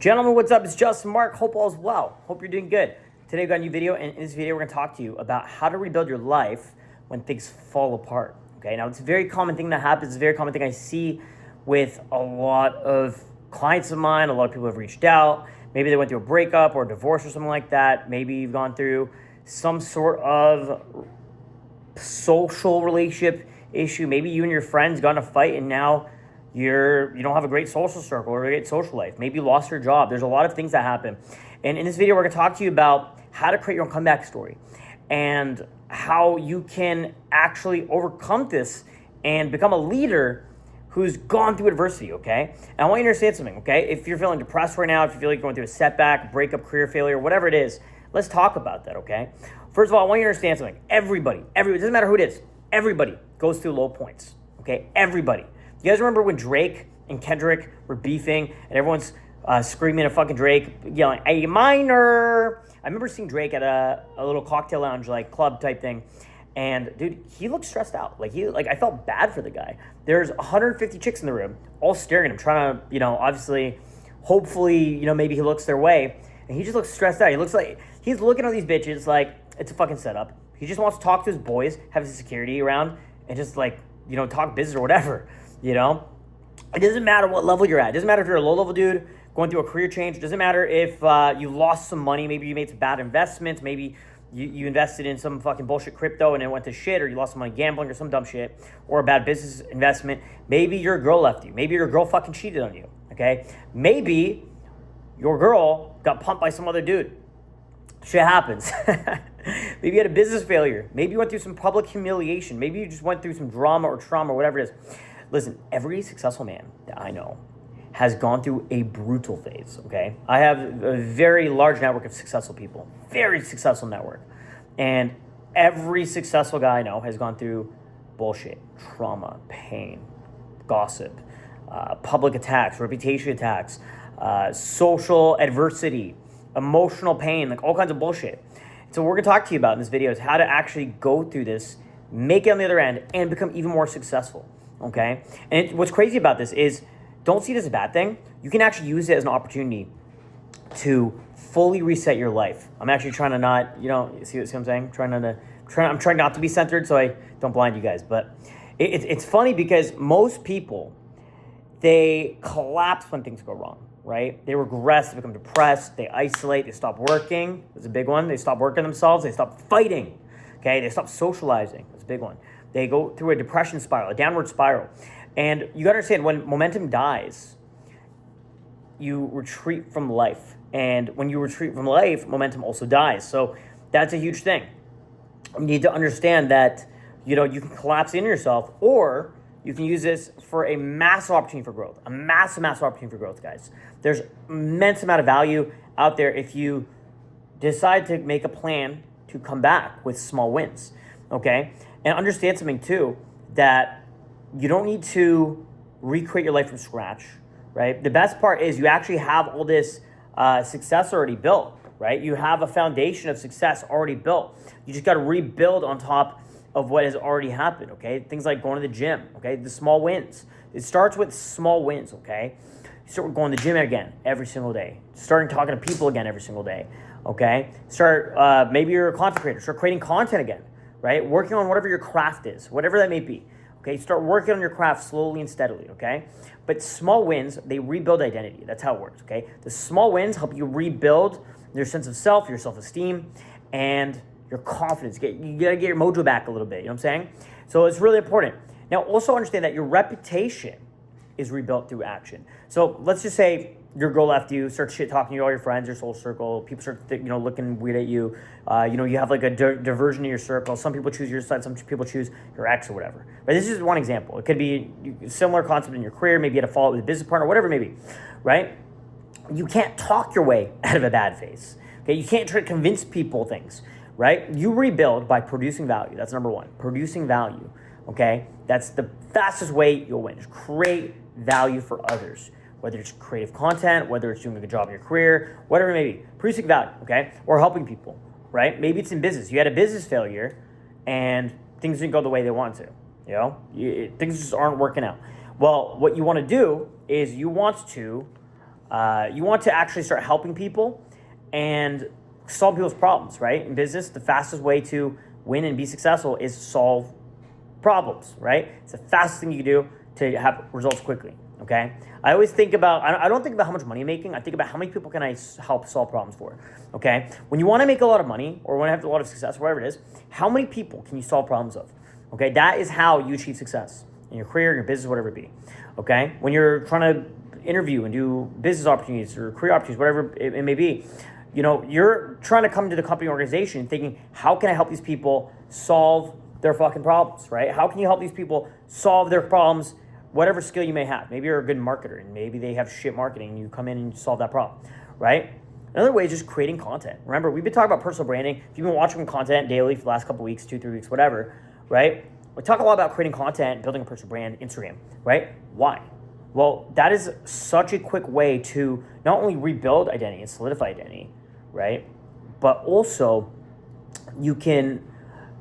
Gentlemen, what's up? It's Justin Mark. Hope all is well. Hope you're doing good. Today we've got a new video, and in this video we're going to talk to you about how to rebuild your life when things fall apart. Okay, now it's a very common thing that happens. It's a very common thing I see with a lot of clients of mine. A lot of people have reached out. Maybe they went through a breakup or a divorce or something like that. Maybe you've gone through some sort of social relationship issue. Maybe you and your friends got in a fight and now you don't have a great social circle or a great social life. Maybe you lost your job. There's a lot of things that happen. And in this video, we're going to talk to you about how to create your own comeback story and how you can actually overcome this and become a leader who's gone through adversity, okay? And I want you to understand something, okay? If you're feeling depressed right now, if you feel like you're going through a setback, breakup, career failure, whatever it is, let's talk about that, okay? First of all, I want you to understand something. Everybody, it doesn't matter who it is, everybody goes through low points, okay? Everybody. You guys remember when Drake and Kendrick were beefing and everyone's screaming at fucking Drake, yelling, A minor? I remember seeing Drake at a little cocktail lounge, like club type thing. And dude, he looked stressed out. I felt bad for the guy. There's 150 chicks in the room, all staring at him, trying to, obviously, hopefully, maybe he looks their way. And he just looks stressed out. He looks like he's looking at these bitches like it's a fucking setup. He just wants to talk to his boys, have his security around, and just talk business or whatever. It doesn't matter what level you're at. It doesn't matter if you're a low-level dude going through a career change. It doesn't matter if you lost some money. Maybe you made some bad investments. Maybe you invested in some fucking bullshit crypto and it went to shit, or you lost some money gambling or some dumb shit, or a bad business investment. Maybe your girl left you. Maybe your girl fucking cheated on you, okay? Maybe your girl got pumped by some other dude. Shit happens. Maybe you had a business failure. Maybe you went through some public humiliation. Maybe you just went through some drama or trauma or whatever it is. Listen, every successful man that I know has gone through a brutal phase, okay? I have a very large network of successful people, very successful network. And every successful guy I know has gone through bullshit, trauma, pain, gossip, public attacks, reputation attacks, social adversity, emotional pain, all kinds of bullshit. So what we're gonna talk to you about in this video is how to actually go through this, make it on the other end, and become even more successful. Okay? And what's crazy about this is don't see it as a bad thing. You can actually use it as an opportunity to fully reset your life. I'm actually trying to not, see what I'm saying? I'm trying not to be centered so I don't blind you guys. But it's funny because most people, they collapse when things go wrong, right? They regress, they become depressed, they isolate, they stop working. That's a big one. They stop working themselves, they stop fighting. Okay? They stop socializing. That's a big one. They go through a depression spiral, a downward spiral. And you gotta understand, when momentum dies, you retreat from life. And when you retreat from life, momentum also dies. So that's a huge thing. You need to understand that, you can collapse in yourself, or you can use this for a massive opportunity for growth. A massive, massive opportunity for growth, guys. There's immense amount of value out there if you decide to make a plan to come back with small wins, okay? And understand something too, that you don't need to recreate your life from scratch, right? The best part is you actually have all this success already built, right? You have a foundation of success already built. You just got to rebuild on top of what has already happened, okay? Things like going to the gym, okay? The small wins. It starts with small wins, okay? You start going to the gym again every single day. Starting talking to people again every single day, okay? Maybe you're a content creator. Start creating content again, right? Working on whatever your craft is, whatever that may be. Okay, start working on your craft slowly and steadily, okay? But small wins, they rebuild identity. That's how it works, okay? The small wins help you rebuild your sense of self, your self-esteem, and your confidence. You gotta get your mojo back a little bit, you know what I'm saying? So it's really important. Now, also understand that your reputation is rebuilt through action. So let's just say your girl left you, start shit talking to all your friends, your social circle, people start looking weird at you. You have like a diversion in your circle. Some people choose your side, some people choose your ex or whatever. But this is just one example. It could be a similar concept in your career. Maybe you had a fallout with a business partner, whatever it may be, right? You can't talk your way out of a bad phase. Okay, you can't try to convince people things, right? You rebuild by producing value. That's number one. Producing value. Okay, that's the fastest way you'll win. Just create value for others. Whether it's creative content, whether it's doing a good job in your career, whatever it may be, producing value, okay? Or helping people, right? Maybe it's in business. You had a business failure and things didn't go the way they wanted to, things just aren't working out. Well, what you want to do is you want to You want to actually start helping people and solve people's problems, right? In business, the fastest way to win and be successful is solve problems, right? It's the fastest thing you can do to have results quickly, okay? I always think about, I don't think about how much money I'm making. I think about how many people can I help solve problems for, okay? When you want to make a lot of money or want to have a lot of success, whatever it is, how many people can you solve problems of, okay? That is how you achieve success in your career, your business, whatever it be, okay? When you're trying to interview and do business opportunities or career opportunities, whatever it may be, you know, you're trying to come to the company organization thinking, how can I help these people solve their fucking problems, right? How can you help these people solve their problems, whatever skill you may have? Maybe you're a good marketer and maybe they have shit marketing and you come in and solve that problem, right? Another way is just creating content. Remember, we've been talking about personal branding. If you've been watching content daily for the last couple weeks, 2-3 weeks, whatever, right? We talk a lot about creating content, building a personal brand, Instagram, right? Why? Well, that is such a quick way to not only rebuild identity and solidify identity, right? But also you can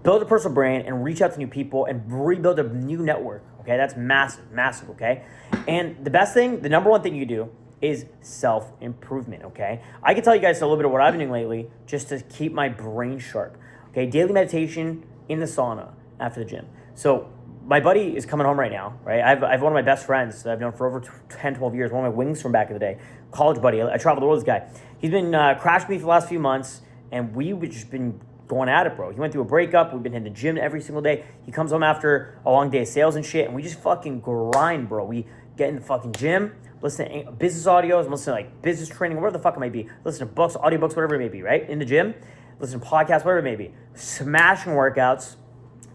build a personal brand and reach out to new people and rebuild a new network, okay? That's massive, massive, okay? And the best thing, the number one thing you do is self-improvement, okay? I can tell you guys a little bit of what I've been doing lately just to keep my brain sharp, okay? Daily meditation in the sauna after the gym. So my buddy is coming home right now, right? I have one of my best friends that I've known for over 10, 12 years, one of my wings from back in the day, college buddy. I traveled the world with this guy. He's been crashing me for the last few months, and we've just been going at it, bro. He went through a breakup. We've been hitting the gym every single day. He comes home after a long day of sales and shit, and we just fucking grind, bro. We get in the fucking gym, listen to business audios, listen to like business training, whatever the fuck it might be. Listen to books, audiobooks, whatever it may be, right? In the gym, listen to podcasts, whatever it may be. Smashing workouts.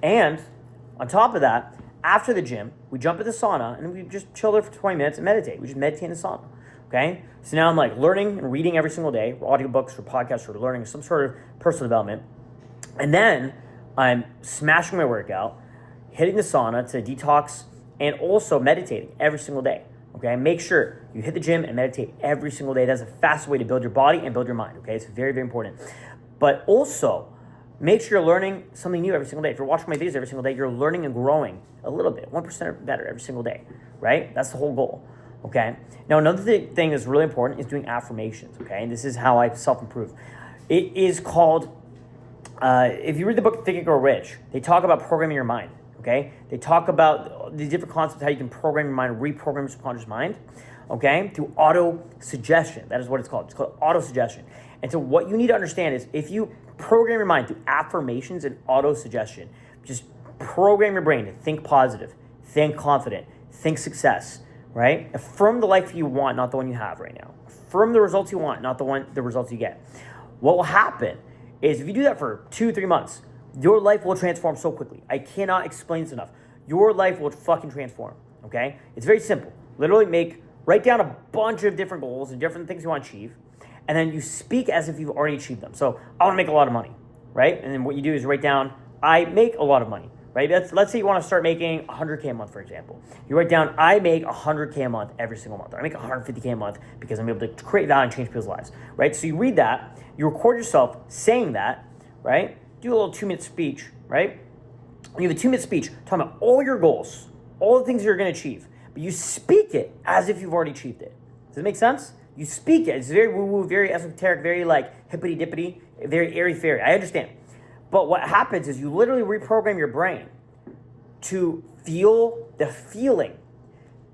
And on top of that, after the gym, we jump in the sauna and we just chill there for 20 minutes and meditate. We just meditate in the sauna, okay? So now I'm like learning and reading every single day, audiobooks or podcasts or learning some sort of personal development. And then I'm smashing my workout, hitting the sauna to detox, and also meditating every single day, okay? Make sure you hit the gym and meditate every single day. That's the fastest way to build your body and build your mind, okay? It's very, very important. But also, make sure you're learning something new every single day. If you're watching my videos every single day, you're learning and growing a little bit, 1% better every single day, right? That's the whole goal, okay? Now, another thing that's really important is doing affirmations, okay? And this is how I self-improve. It is called, if you read the book Think and Grow Rich, they talk about programming your mind, okay? They talk about the different concepts, how you can program your mind, reprogram your subconscious mind, okay? Through auto-suggestion. That is what it's called. It's called auto-suggestion. And so what you need to understand is if you program your mind through affirmations and auto-suggestion, just program your brain to think positive, think confident, think success, right? Affirm the life you want, not the one you have right now. Affirm the results you want, not the results you get. What will happen is if you do that for 2-3 months, your life will transform so quickly. I cannot explain this enough. Your life will fucking transform, okay? It's very simple. Literally write down a bunch of different goals and different things you want to achieve, and then you speak as if you've already achieved them. So I want to make a lot of money, right? And then what you do is write down, I make a lot of money, right? Let's say you want to start making 100K a month, for example. You write down, I make 100K a month every single month. Or I make 150K a month because I'm able to create value and change people's lives, right? So you read that, you record yourself saying that, right? Do a little 2-minute speech, right? You have a 2-minute speech talking about all your goals, all the things you're going to achieve, but you speak it as if you've already achieved it. Does it make sense? You speak it. It's very woo-woo, very esoteric, very like hippity-dippity, very airy-fairy. I understand. But what happens is you literally reprogram your brain to feel the feeling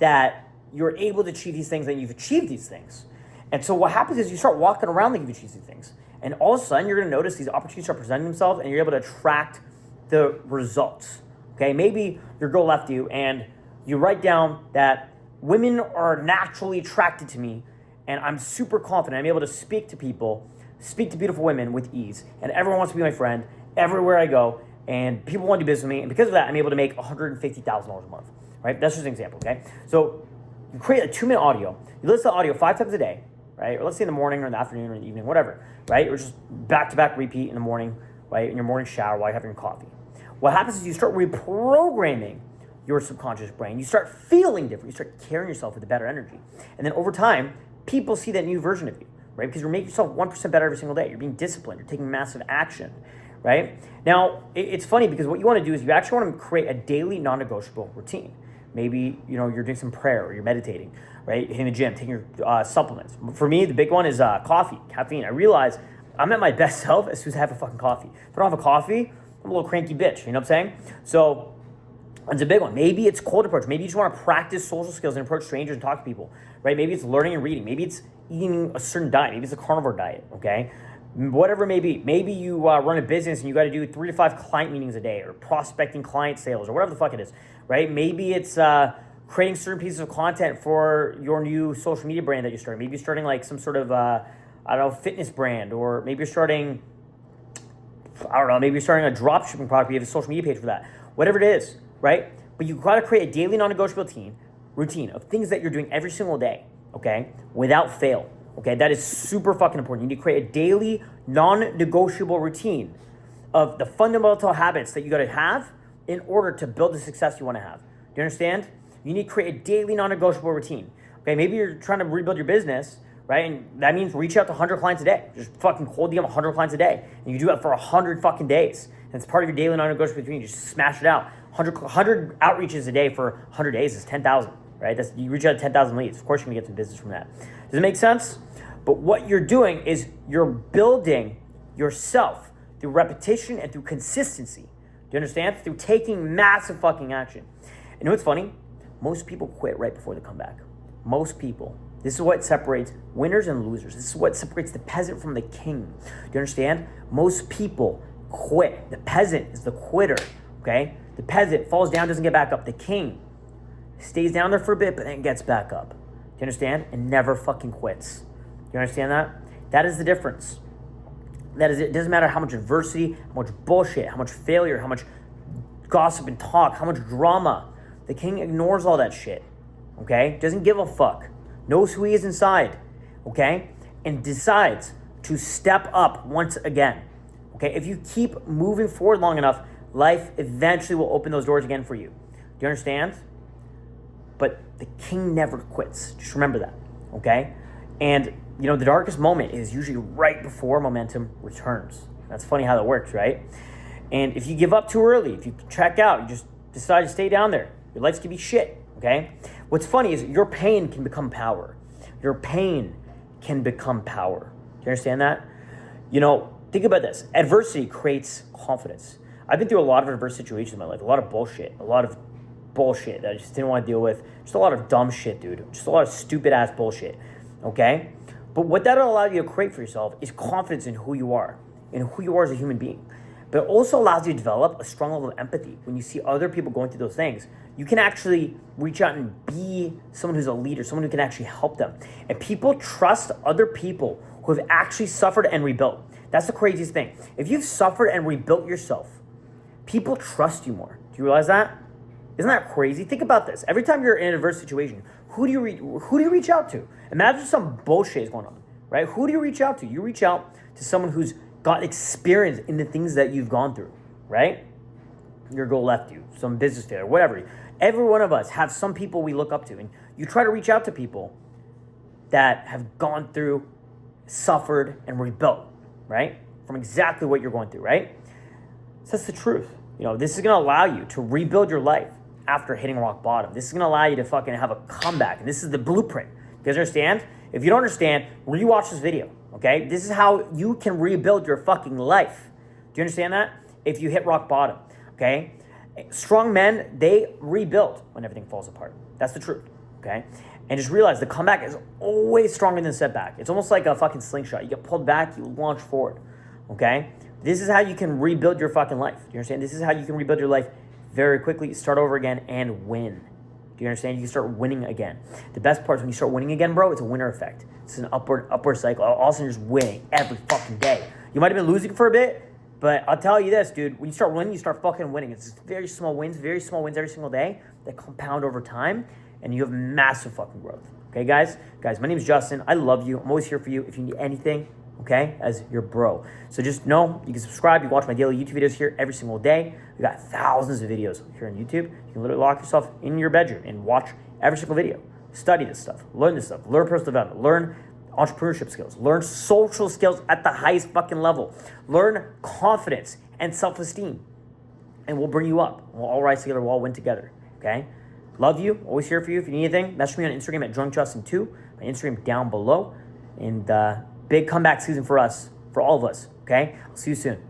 that you're able to achieve these things and you've achieved these things. And so what happens is you start walking around like you've achieved these things. And all of a sudden, you're going to notice these opportunities start presenting themselves and you're able to attract the results. Okay? Maybe your girl left you and you write down that women are naturally attracted to me and I'm super confident. I'm able to speak to people, speak to beautiful women with ease. And everyone wants to be my friend everywhere I go. And people want to do business with me. And because of that, I'm able to make $150,000 a month. Right? That's just an example, okay? So you create a 2-minute audio. You listen to audio 5 times a day, right? Or let's say in the morning or in the afternoon or in the evening, whatever, right? Or just back-to-back repeat in the morning, right? In your morning shower while you're having coffee. What happens is you start reprogramming your subconscious brain. You start feeling different. You start carrying yourself with a better energy. And then over time, people see that new version of you, right? Because you're making yourself 1% better every single day. You're being disciplined. You're taking massive action, right? Now, it's funny because what you want to do is you actually want to create a daily non-negotiable routine, Maybe, you're doing some prayer or you're meditating, right? Hitting the gym, taking your supplements. For me, the big one is coffee, caffeine. I realize I'm at my best self as soon as I have a fucking coffee. If I don't have a coffee, I'm a little cranky bitch, you know what I'm saying? So it's a big one. Maybe it's cold approach. Maybe you just want to practice social skills and approach strangers and talk to people, right? Maybe it's learning and reading. Maybe it's eating a certain diet. Maybe it's a carnivore diet, okay? Whatever it may be. Maybe you run a business and you got to do 3 to 5 client meetings a day or prospecting client sales or whatever the fuck it is, right? Maybe it's creating certain pieces of content for your new social media brand that you're starting. Maybe you're starting like some sort of, fitness brand, or maybe you're starting, maybe you're starting a drop shipping product. You have a social media page for that. Whatever it is, right? But you got to create a daily non-negotiable routine of things that you're doing every single day, okay? Without fail, okay? That is super fucking important. You need to create a daily non-negotiable routine of the fundamental habits that you got to have in order to build the success you want to have. Do you understand? You need to create a daily non-negotiable routine, okay? Maybe you're trying to rebuild your business, right? And that means reach out to 100 clients a day. Just fucking cold DM 100 clients a day. And you do it for 100 fucking days. And it's part of your daily non-negotiable routine. You just smash it out. 100 outreaches a day for 100 days is 10,000, right? You reach out to 10,000 leads. Of course, you're going to get some business from that. Does it make sense? But what you're doing is you're building yourself through repetition and through consistency. Do you understand? Through taking massive fucking action. And you know what's funny? Most people quit right before they come back. Most people. This is what separates winners and losers. This is what separates the peasant from the king. Do you understand? Most people quit. The peasant is the quitter, okay? The peasant falls down, doesn't get back up. The king stays down there for a bit, but then gets back up. Do you understand? And never fucking quits. Do you understand that? That is the difference. That is, it doesn't matter how much adversity, how much bullshit, how much failure, how much gossip and talk, how much drama. The king ignores all that shit, okay? Doesn't give a fuck. Knows who he is inside, okay? And decides to step up once again, okay? If you keep moving forward long enough, life eventually will open those doors again for you. Do you understand? But the king never quits. Just remember that, okay? And, the darkest moment is usually right before momentum returns. That's funny how that works, right? And if you give up too early, if you check out, you just decide to stay down there, your life's gonna be shit, okay? What's funny is your pain can become power. Your pain can become power. Do you understand that? Think about this. Adversity creates confidence. I've been through a lot of adverse situations in my life, a lot of bullshit that I just didn't want to deal with. Just a lot of dumb shit, dude. Just a lot of stupid ass bullshit, okay? But what that'll allow you to create for yourself is confidence in who you are and who you are as a human being. But it also allows you to develop a strong level of empathy. When you see other people going through those things, you can actually reach out and be someone who's a leader, someone who can actually help them. And people trust other people who have actually suffered and rebuilt. That's the craziest thing. If you've suffered and rebuilt yourself, people trust you more. Do you realize that? Isn't that crazy? Think about this. Every time you're in an adverse situation, who do you reach out to? Imagine some bullshit is going on, right? Who do you reach out to? You reach out to someone who's got experience in the things that you've gone through, right? Your goal left you, some business failure, whatever. Every one of us have some people we look up to, and you try to reach out to people that have gone through, suffered, and rebuilt, right? From exactly what you're going through, right? So that's the truth. This is going to allow you to rebuild your life after hitting rock bottom. This is going to allow you to fucking have a comeback. And this is the blueprint. You guys understand? If you don't understand, rewatch this video, okay? This is how you can rebuild your fucking life. Do you understand that? If you hit rock bottom, okay? Strong men, they rebuild when everything falls apart. That's the truth, okay? And just realize the comeback is always stronger than the setback. It's almost like a fucking slingshot. You get pulled back, you launch forward, okay? This is how you can rebuild your fucking life. Do you understand? This is how you can rebuild your life very quickly, start over again, and win. Do you understand? You can start winning again. The best part is when you start winning again, bro, it's a winner effect. It's an upward cycle. All of a sudden, you're just winning every fucking day. You might have been losing for a bit, but I'll tell you this, dude. When you start winning, you start fucking winning. It's just very small wins every single day that compound over time, and you have massive fucking growth. Okay, guys? Guys, my name is Justin. I love you. I'm always here for you if you need anything, okay, as your bro. So just know you can subscribe. You watch my daily YouTube videos here every single day. We got thousands of videos here on YouTube. You can literally lock yourself in your bedroom and watch every single video. Study this stuff. Learn this stuff. Learn personal development. Learn entrepreneurship skills. Learn social skills at the highest fucking level. Learn confidence and self-esteem. And we'll bring you up. We'll all rise together. We'll all win together. Okay? Love you. Always here for you. If you need anything, message me on Instagram at drunkjustin2. My Instagram down below. And big comeback season for us, for all of us. Okay? I'll see you soon.